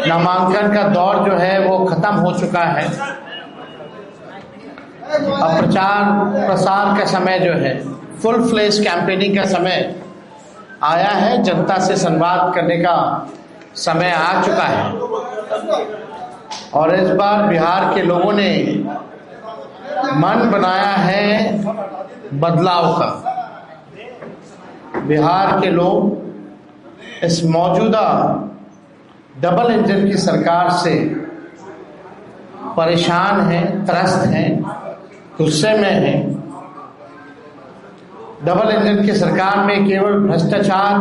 नामांकन का दौर जो है वो खत्म हो चुका है। अब प्रचार प्रसार का समय जो है, फुल फ्लेज कैंपेनिंग का समय आया है। जनता से संवाद करने का समय आ चुका है और इस बार बिहार के लोगों ने मन बनाया है बदलाव का। बिहार के लोग इस मौजूदा डबल इंजन की सरकार से परेशान हैं, त्रस्त हैं, गुस्से में हैं। डबल इंजन की सरकार में केवल भ्रष्टाचार,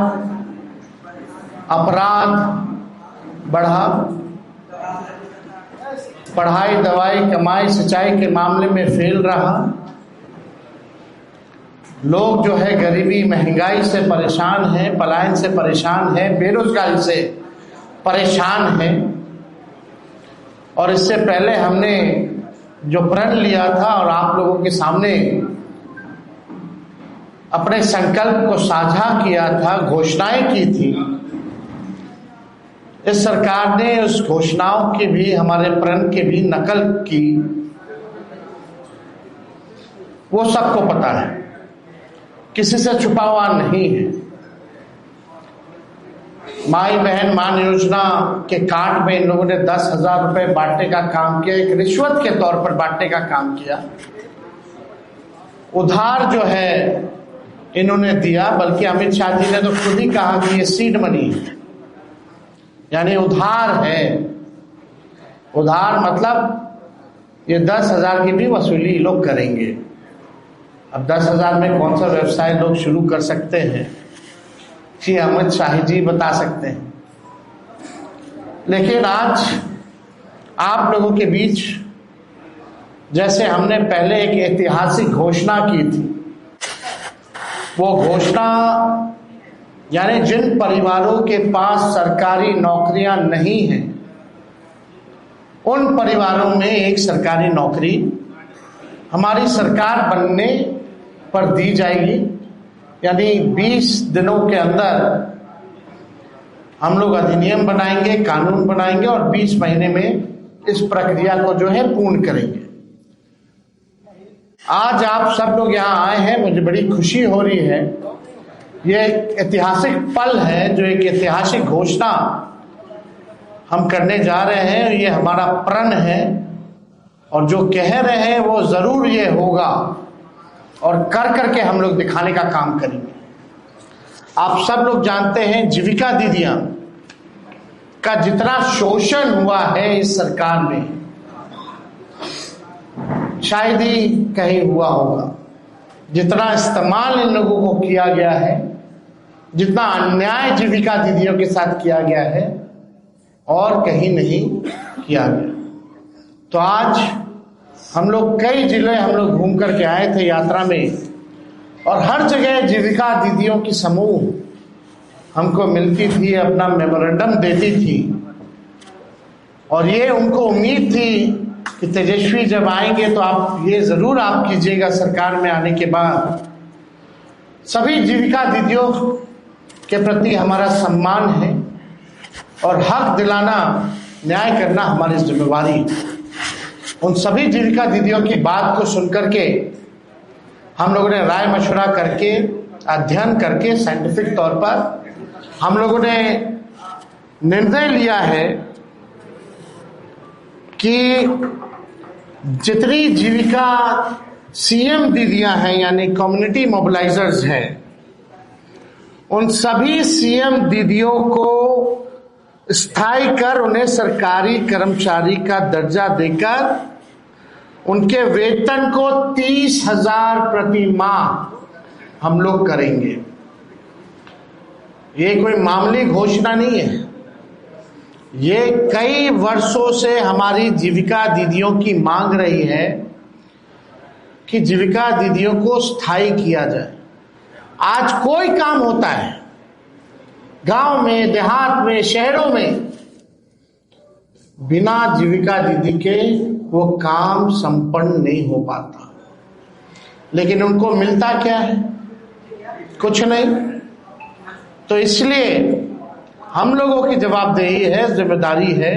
अपराध बढ़ा, पढ़ाई, दवाई, कमाई, सिंचाई के मामले में फेल रहा। लोग जो है गरीबी, महंगाई से परेशान हैं, पलायन से परेशान हैं, बेरोजगारी से परेशान हैं। और इससे पहले हमने जो प्रण लिया था और आप लोगों के सामने अपने संकल्प को साझा किया था, घोषणाएं की थी, इस सरकार ने उस घोषणाओं की भी, हमारे प्रण की भी नकल की। वो सबको पता है, किसी से छुपा हुआ नहीं है। माई बहन मान योजना के कार्ड में इन लोगों ने 10,000 रुपए बांटने का काम किया, एक रिश्वत के तौर पर बांटने का काम किया। उधार जो है इन्होंने दिया, बल्कि अमित शाह जी ने तो खुद ही कहा कि ये सीड मनी है, यानी उधार है। उधार मतलब ये 10,000 की भी वसूली लोग करेंगे। अब 10,000 में कौन सा व्यवसाय लोग शुरू कर सकते हैं, जी अमित शाह जी बता सकते हैं। लेकिन आज आप लोगों के बीच जैसे हमने पहले एक ऐतिहासिक घोषणा की थी, वो घोषणा यानी जिन परिवारों के पास सरकारी नौकरियां नहीं हैं, उन परिवारों में एक सरकारी नौकरी हमारी सरकार बनने पर दी जाएगी। यानी 20 दिनों के अंदर हम लोग अधिनियम बनाएंगे, कानून बनाएंगे और 20 महीने में इस प्रक्रिया को जो है पूर्ण करेंगे। आज आप सब लोग यहाँ आए हैं, मुझे बड़ी खुशी हो रही है। ये एक ऐतिहासिक पल है, जो एक ऐतिहासिक घोषणा हम करने जा रहे हैं। ये हमारा प्रण है और जो कह रहे हैं वो जरूर ये होगा और कर करके हम लोग दिखाने का काम करेंगे। आप सब लोग जानते हैं जीविका दीदियां का जितना शोषण हुआ है इस सरकार में, शायद ही कहीं हुआ होगा। जितना इस्तेमाल इन लोगों को किया गया है, जितना अन्याय जीविका दीदियों के साथ किया गया है, और कहीं नहीं किया गया। तो आज हम लोग कई जिले हम लोग घूम करके आए थे यात्रा में, और हर जगह जीविका दीदियों की समूह हमको मिलती थी, अपना मेमोरेंडम देती थी। और ये उनको उम्मीद थी कि तेजस्वी जब आएंगे तो आप ये जरूर आप कीजिएगा सरकार में आने के बाद। सभी जीविका दीदियों के प्रति हमारा सम्मान है और हक दिलाना, न्याय करना हमारी जिम्मेवारी है। उन सभी जीविका दीदियों की बात को सुनकर के हम लोगों ने राय मशवरा करके, अध्ययन करके, साइंटिफिक तौर पर हम लोगों ने निर्णय लिया है कि जितनी जीविका सीएम दीदियां हैं, यानी कम्युनिटी मोबिलाइजर्स हैं, उन सभी सीएम दीदियों को स्थायी कर उन्हें सरकारी कर्मचारी का दर्जा देकर उनके वेतन को 30,000 प्रति माह हम लोग करेंगे। ये कोई मामूली घोषणा नहीं है, ये कई वर्षों से हमारी जीविका दीदियों की मांग रही है कि जीविका दीदियों को स्थायी किया जाए। आज कोई काम होता है गांव में, देहात में, शहरों में, बिना जीविका दीदी के वो काम संपन्न नहीं हो पाता। लेकिन उनको मिलता क्या है? कुछ नहीं। तो इसलिए हम लोगों की जवाबदेही है, जिम्मेदारी है।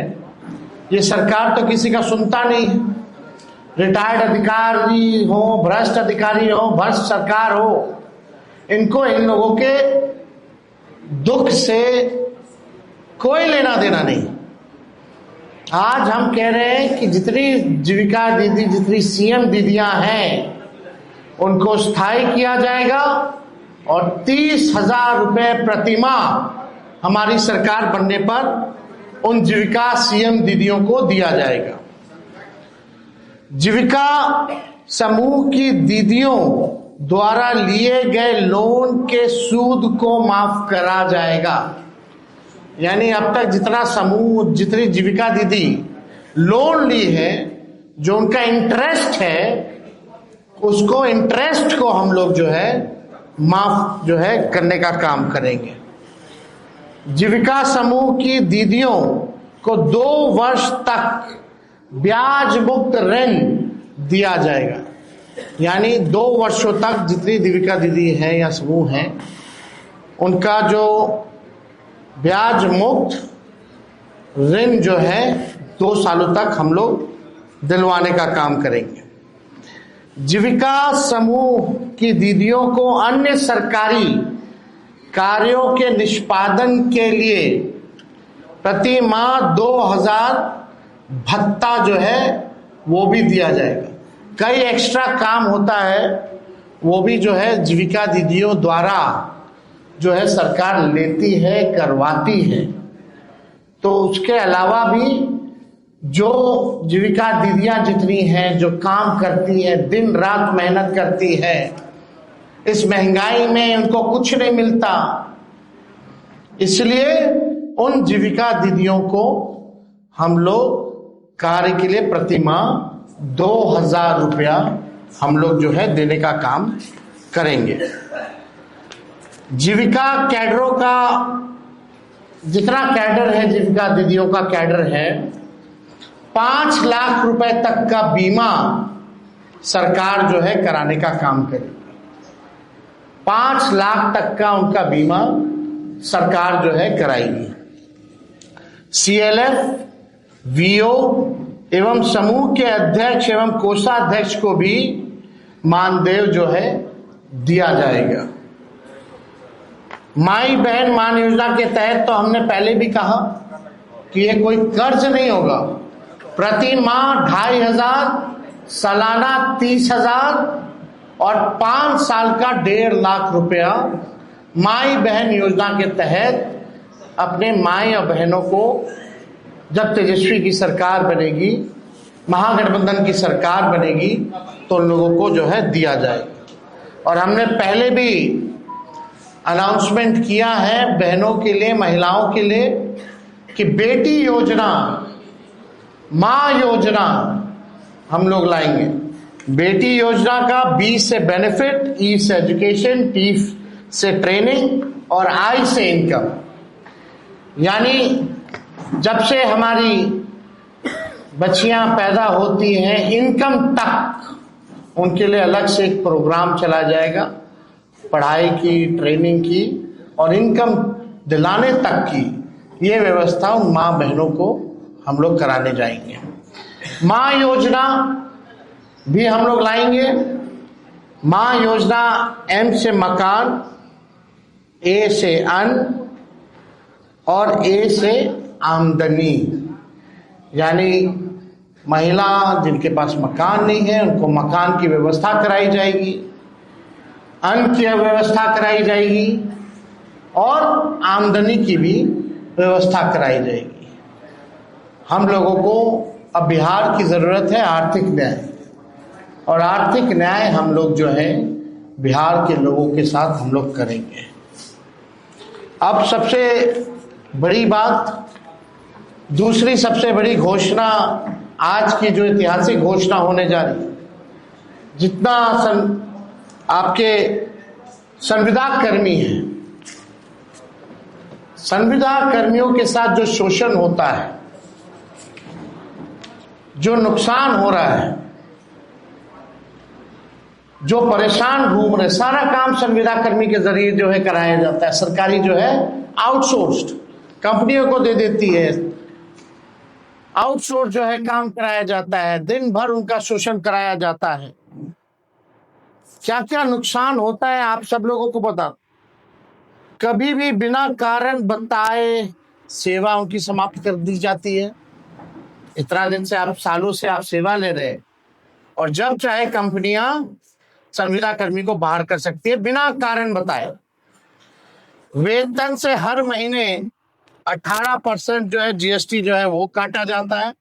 ये सरकार तो किसी का सुनता नहीं है। रिटायर्ड अधिकारी हो, भ्रष्ट अधिकारी हो, भ्रष्ट सरकार हो, इनको इन लोगों के दुख से कोई लेना देना नहीं। आज हम कह रहे हैं कि जितनी जीविका दीदी, जितनी सीएम दीदियां हैं, उनको स्थायी किया जाएगा और 30,000 रुपए प्रतिमाह हमारी सरकार बनने पर उन जीविका सीएम दीदियों को दिया जाएगा। जीविका समूह की दीदियों द्वारा लिए गए लोन के सूद को माफ करा जाएगा। यानी अब तक जितना समूह, जितनी जीविका दीदी लोन ली है, जो उनका इंटरेस्ट है, उसको इंटरेस्ट को हम लोग जो है माफ जो है करने का काम करेंगे। जीविका समूह की दीदियों को 2 वर्ष तक ब्याज मुक्त ऋण दिया जाएगा। यानी 2 वर्षों तक जितनी जीविका दीदी हैं या समूह हैं, उनका जो ब्याज मुक्त ऋण जो है 2 सालों तक हम लोग दिलवाने का काम करेंगे। जीविका समूह की दीदियों को अन्य सरकारी कार्यों के निष्पादन के लिए प्रति माह 2,000 भत्ता जो है वो भी दिया जाएगा। कई एक्स्ट्रा काम होता है, वो भी जो है जीविका दीदियों द्वारा जो है सरकार लेती है, करवाती है। तो उसके अलावा भी जो जीविका दीदियां जितनी हैं, जो काम करती हैं, दिन रात मेहनत करती है, इस महंगाई में उनको कुछ नहीं मिलता, इसलिए उन जीविका दीदियों को हम लोग कार्य के लिए प्रति माह 2,000 रुपया हम लोग जो है देने का काम करेंगे। जीविका कैडरों का जितना कैडर है, जीविका दीदियों का कैडर है, 5 लाख रुपए तक का बीमा सरकार जो है कराने का काम करेगी। 5 लाख तक का उनका बीमा सरकार जो है कराएगी। CLF, VO एवं समूह के अध्यक्ष एवं कोषाध्यक्ष को भी मानदेय जो है दिया जाएगा। माई बहन मान योजना के तहत तो हमने पहले भी कहा कि ये कोई कर्ज नहीं होगा। प्रति माह 2,500, सालाना 30,000 और 5 साल का 1.5 लाख रुपया माई बहन योजना के तहत अपने माई और बहनों को जब तेजस्वी की सरकार बनेगी, महागठबंधन की सरकार बनेगी, तो उन लोगों को जो है दिया जाएगा। और हमने पहले भी अनाउंसमेंट किया है बहनों के लिए, महिलाओं के लिए, कि बेटी योजना, मां योजना हम लोग लाएंगे। बेटी योजना का B से बेनिफिट, E से एजुकेशन, T से ट्रेनिंग और I से इनकम। यानी जब से हमारी बच्चियां पैदा होती हैं, इनकम तक उनके लिए अलग से एक प्रोग्राम चला जाएगा, पढ़ाई की, ट्रेनिंग की और इनकम दिलाने तक की ये व्यवस्था उन माँ बहनों को हम लोग कराने जाएंगे। माँ योजना भी हम लोग लाएंगे। माँ योजना M से मकान, A से अन्न और A से आमदनी। यानी महिला जिनके पास मकान नहीं है, उनको मकान की व्यवस्था कराई जाएगी, अन्न की व्यवस्था कराई जाएगी और आमदनी की भी व्यवस्था कराई जाएगी। हम लोगों को अब बिहार की जरूरत है आर्थिक न्याय, और आर्थिक न्याय हम लोग जो है बिहार के लोगों के साथ हम लोग करेंगे। अब सबसे बड़ी बात, दूसरी सबसे बड़ी घोषणा, आज की जो ऐतिहासिक घोषणा होने जा रही है, जितना आपके संविदा कर्मी हैं, संविदा कर्मियों के साथ जो शोषण होता है, जो नुकसान हो रहा है, जो परेशान घूम रहे, सारा काम संविदा कर्मी के जरिए जो है कराया जाता है। सरकारी जो है आउटसोर्स्ड, कंपनियों को दे देती है, आउटसोर्स जो है काम कराया जाता है, दिन भर उनका शोषण कराया जाता है। क्या क्या नुकसान होता है आप सब लोगों को पता। कभी भी बिना कारण बताए सेवा उनकी समाप्त कर दी जाती है। इतना दिन से आप, सालों से आप सेवा ले रहे हैं, और जब चाहे कंपनियां संविदा कर्मी को बाहर कर सकती है बिना कारण बताए। वेतन से हर महीने 18% जो है जीएसटी जो है वो काटा जाता है।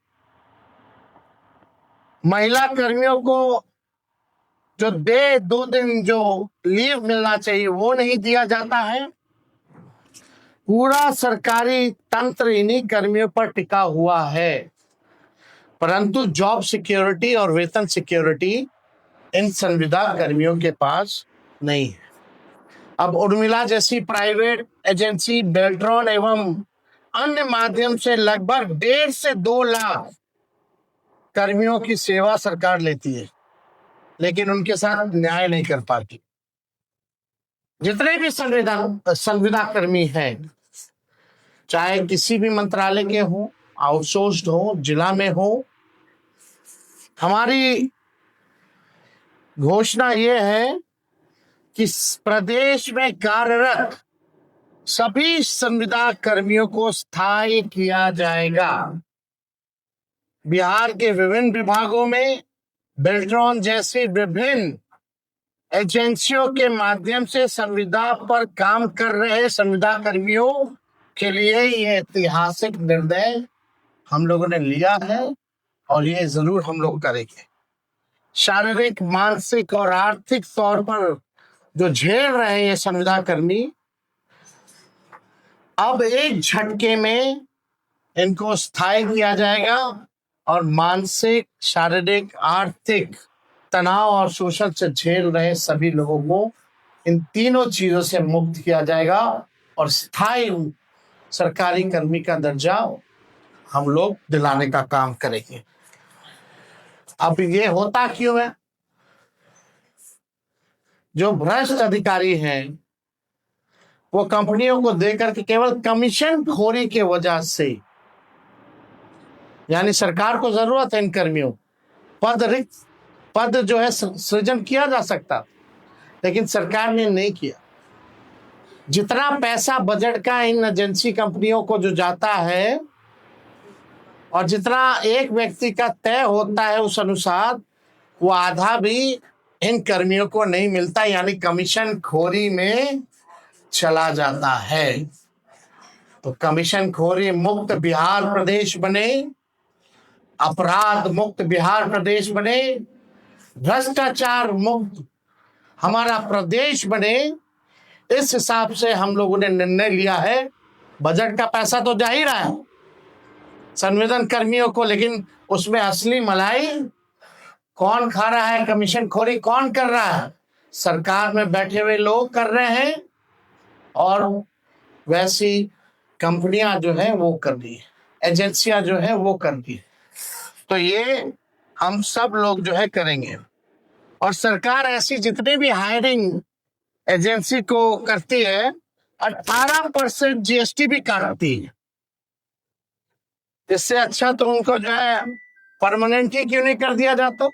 महिला कर्मियों को जो 2 दिन जो लीव मिलना चाहिए वो नहीं दिया जाता है। पूरा सरकारी तंत्र इन्हीं कर्मियों पर टिका हुआ है, परंतु जॉब सिक्योरिटी और वेतन सिक्योरिटी इन संविदा कर्मियों के पास नहीं है। अब उर्मिला जैसी प्राइवेट एजेंसी, बेल्ट्रॉन एवं अन्य माध्यम से लगभग 1.5 से 2 लाख कर्मियों की सेवा सरकार लेती है, लेकिन उनके साथ न्याय नहीं कर पाती। जितने भी संविदा कर्मी हैं, चाहे किसी भी मंत्रालय के हो, आउटसोर्स्ड हो, जिला में हो, हमारी घोषणा यह है कि प्रदेश में कार्यरत सभी संविदा कर्मियों को स्थायी किया जाएगा। बिहार के विभिन्न विभागों में बेल्ट्रॉन जैसी विभिन्न एजेंसियों के माध्यम से संविदा पर काम कर रहे संविदा कर्मियों के लिए यह ऐतिहासिक निर्णय हम लोगों ने लिया है, और ये जरूर हम लोग करेंगे। शारीरिक, मानसिक और आर्थिक तौर पर जो झेल रहे हैं ये संविदा कर्मी, अब एक झटके में इनको स्थायी किया जाएगा, और मानसिक, शारीरिक, आर्थिक तनाव और शोषण से झेल रहे सभी लोगों को इन तीनों चीजों से मुक्त किया जाएगा, और स्थायी सरकारी कर्मी का दर्जा हम लोग दिलाने का काम करेंगे। अब ये होता क्यों है? जो भ्रष्ट अधिकारी हैं वो कंपनियों को देकर के केवल कमीशन खोरी के वजह से, यानी सरकार को जरूरत है इन कर्मियों, पद जो है सृजन किया जा सकता, लेकिन सरकार ने नहीं किया। जितना पैसा बजट का इन एजेंसी कंपनियों को जो जाता है, और जितना एक व्यक्ति का तय होता है उस अनुसार, वो आधा भी इन कर्मियों को नहीं मिलता, यानी कमीशन खोरी में चला जाता है। तो कमीशन खोरी मुक्त बिहार प्रदेश बने, अपराध मुक्त बिहार प्रदेश बने, भ्रष्टाचार मुक्त हमारा प्रदेश बने, इस हिसाब से हम लोगों ने निर्णय लिया है। बजट का पैसा तो जा ही रहा है संविदा कर्मियों को, लेकिन उसमें असली मलाई कौन खा रहा है, कमीशन खोरी कौन कर रहा है? सरकार में बैठे हुए लोग कर रहे हैं, और वैसी कंपनियां जो है वो कर रही है, एजेंसियां जो है वो कर रही है। तो ये हम सब लोग जो है करेंगे, और सरकार ऐसी जितनी भी हायरिंग एजेंसी को करती है 18% जीएसटी भी काटती है। इससे अच्छा तो उनको जो है परमानेंट ही क्यों नहीं कर दिया जाता?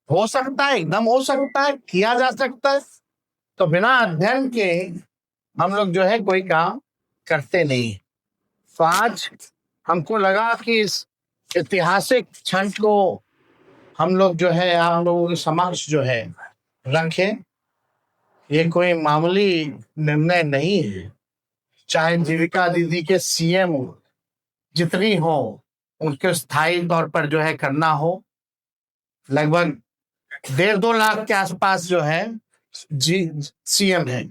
हो सकता है, एकदम हो सकता है, किया जा सकता है। तो बिना अध्ययन के हम लोग जो है कोई काम करते नहीं। तो आज हमको लगा कि इस ऐतिहासिक क्षण को हम लोग जो है आप लोगों के समक्ष जो है रखें। ये कोई मामूली निर्णय नहीं है। चाहे जीविका दीदी के सीएम जितनी हो, उनके स्थायी तौर पर जो है करना हो, लगभग 1.5-2 लाख के आसपास जो है सीएम है।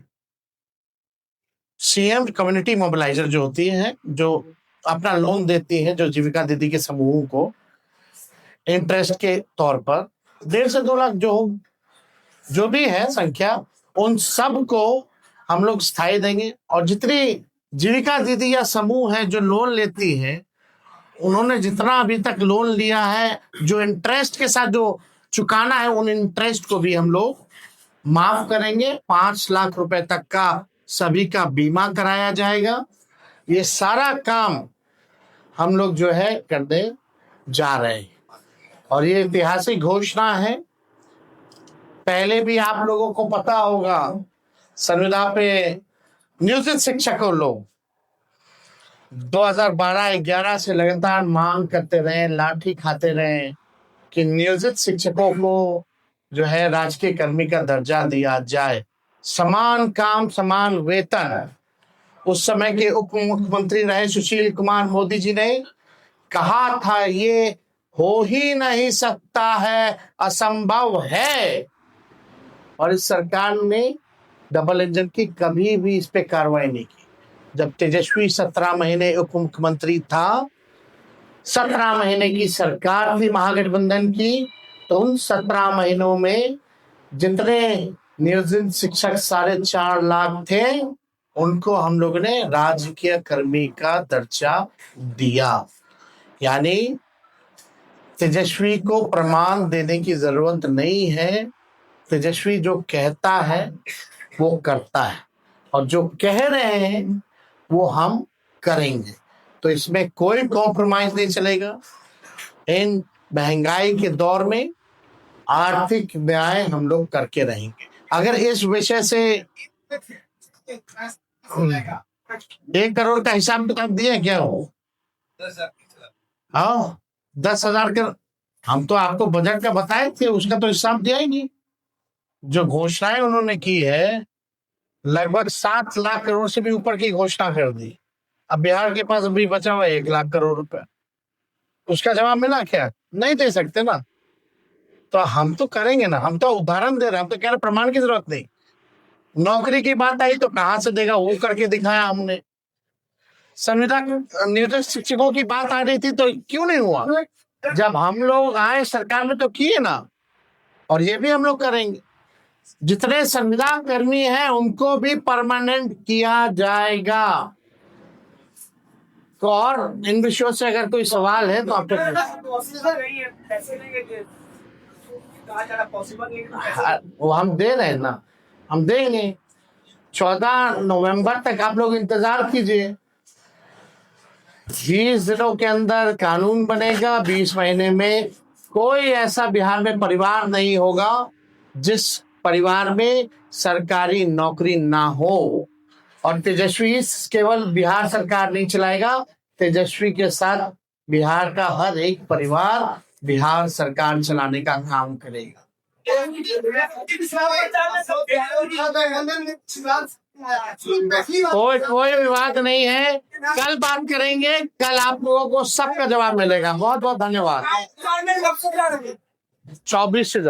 सीएम कम्युनिटी मोबिलाइजर जो होती है, जो अपना लोन देती है, जो जीविका दीदी के समूह को इंटरेस्ट के तौर पर 1.5 से 2 लाख जो भी है संख्या, उन सब को हम लोग स्थायी देंगे। और जितनी जीविका दीदी या समूह है जो लोन लेती है, उन्होंने जितना अभी तक लोन लिया है, जो इंटरेस्ट के साथ जो चुकाना है, उन इंटरेस्ट को भी हम लोग माफ करेंगे। 5 लाख रुपए तक का सभी का बीमा कराया जाएगा। ये सारा काम हम लोग जो है करने जा रहे हैं और ये ऐतिहासिक घोषणा है। पहले भी आप लोगों को पता होगा, संविदा पे नियोजित शिक्षकों लोग 2012-11 से लगातार मांग करते रहे, लाठी खाते रहे कि नियोजित शिक्षकों को जो है राजकीय कर्मी का दर्जा दिया जाए, समान काम समान वेतन। उस समय के उप मुख्यमंत्री रहे सुशील कुमार मोदी जी ने कहा था ये हो ही नहीं सकता है, असंभव है। और इस सरकार ने डबल इंजन की कभी भी इस पे कार्रवाई नहीं की। जब तेजस्वी 17 महीने उप मुख्यमंत्री था, 17 महीने की सरकार थी महागठबंधन की, तो उन 17 महीनों में जितने नियोजित शिक्षक 4.5 लाख थे, उनको हम लोगों ने राजकीय कर्मी का दर्जा दिया। यानी तेजस्वी को प्रमाण देने की जरूरत नहीं है। तेजस्वी जो कहता है वो करता है और जो कह रहे हैं वो हम करेंगे। तो इसमें कोई कॉम्प्रोमाइज नहीं चलेगा। इन महंगाई के दौर में आर्थिक न्याय हम लोग करके रहेंगे। अगर इस विषय से 1 करोड़ का हिसाब किताब दिया क्या हो? हाँ, 10,000 के हम तो आपको बजट का बताए थे, उसका तो हिसाब दिया ही नहीं। जो घोषणाएं उन्होंने की है, लगभग 7 लाख करोड़ से भी ऊपर की घोषणा कर दी। अब बिहार के पास अभी बचा हुआ 1 लाख करोड़ रुपए, उसका जवाब मिला क्या? नहीं दे सकते ना। तो हम तो करेंगे ना, हम तो उदाहरण दे रहे हैं, हम तो कह रहे प्रमाण की जरूरत नहीं। नौकरी की बात आई तो कहां से देगा, वो करके दिखाया हमने। संविदा नियोजित शिक्षकों की बात आ रही थी तो क्यों नहीं हुआ? जब हम लोग आए सरकार में तो किए ना, और ये भी हम लोग करेंगे। जितने संविदा कर्मी हैं उनको भी परमानेंट किया जाएगा। तो और इन विषयों से अगर कोई सवाल है तो आप वो हम दे रहे हैं ना, हम देंगे। 14 नवंबर तक आप लोग इंतजार कीजिए। 20 दिनों के अंदर कानून बनेगा। 20 महीने में कोई ऐसा बिहार में परिवार नहीं होगा जिस परिवार में सरकारी नौकरी ना हो। और तेजस्वी केवल बिहार सरकार नहीं चलाएगा, तेजस्वी के साथ बिहार का हर एक परिवार बिहार सरकार चलाने का काम करेगा। कोई विवाद नहीं है। कल बात करेंगे, कल आप लोगों को सबका जवाब मिलेगा। बहुत बहुत धन्यवाद। 24 से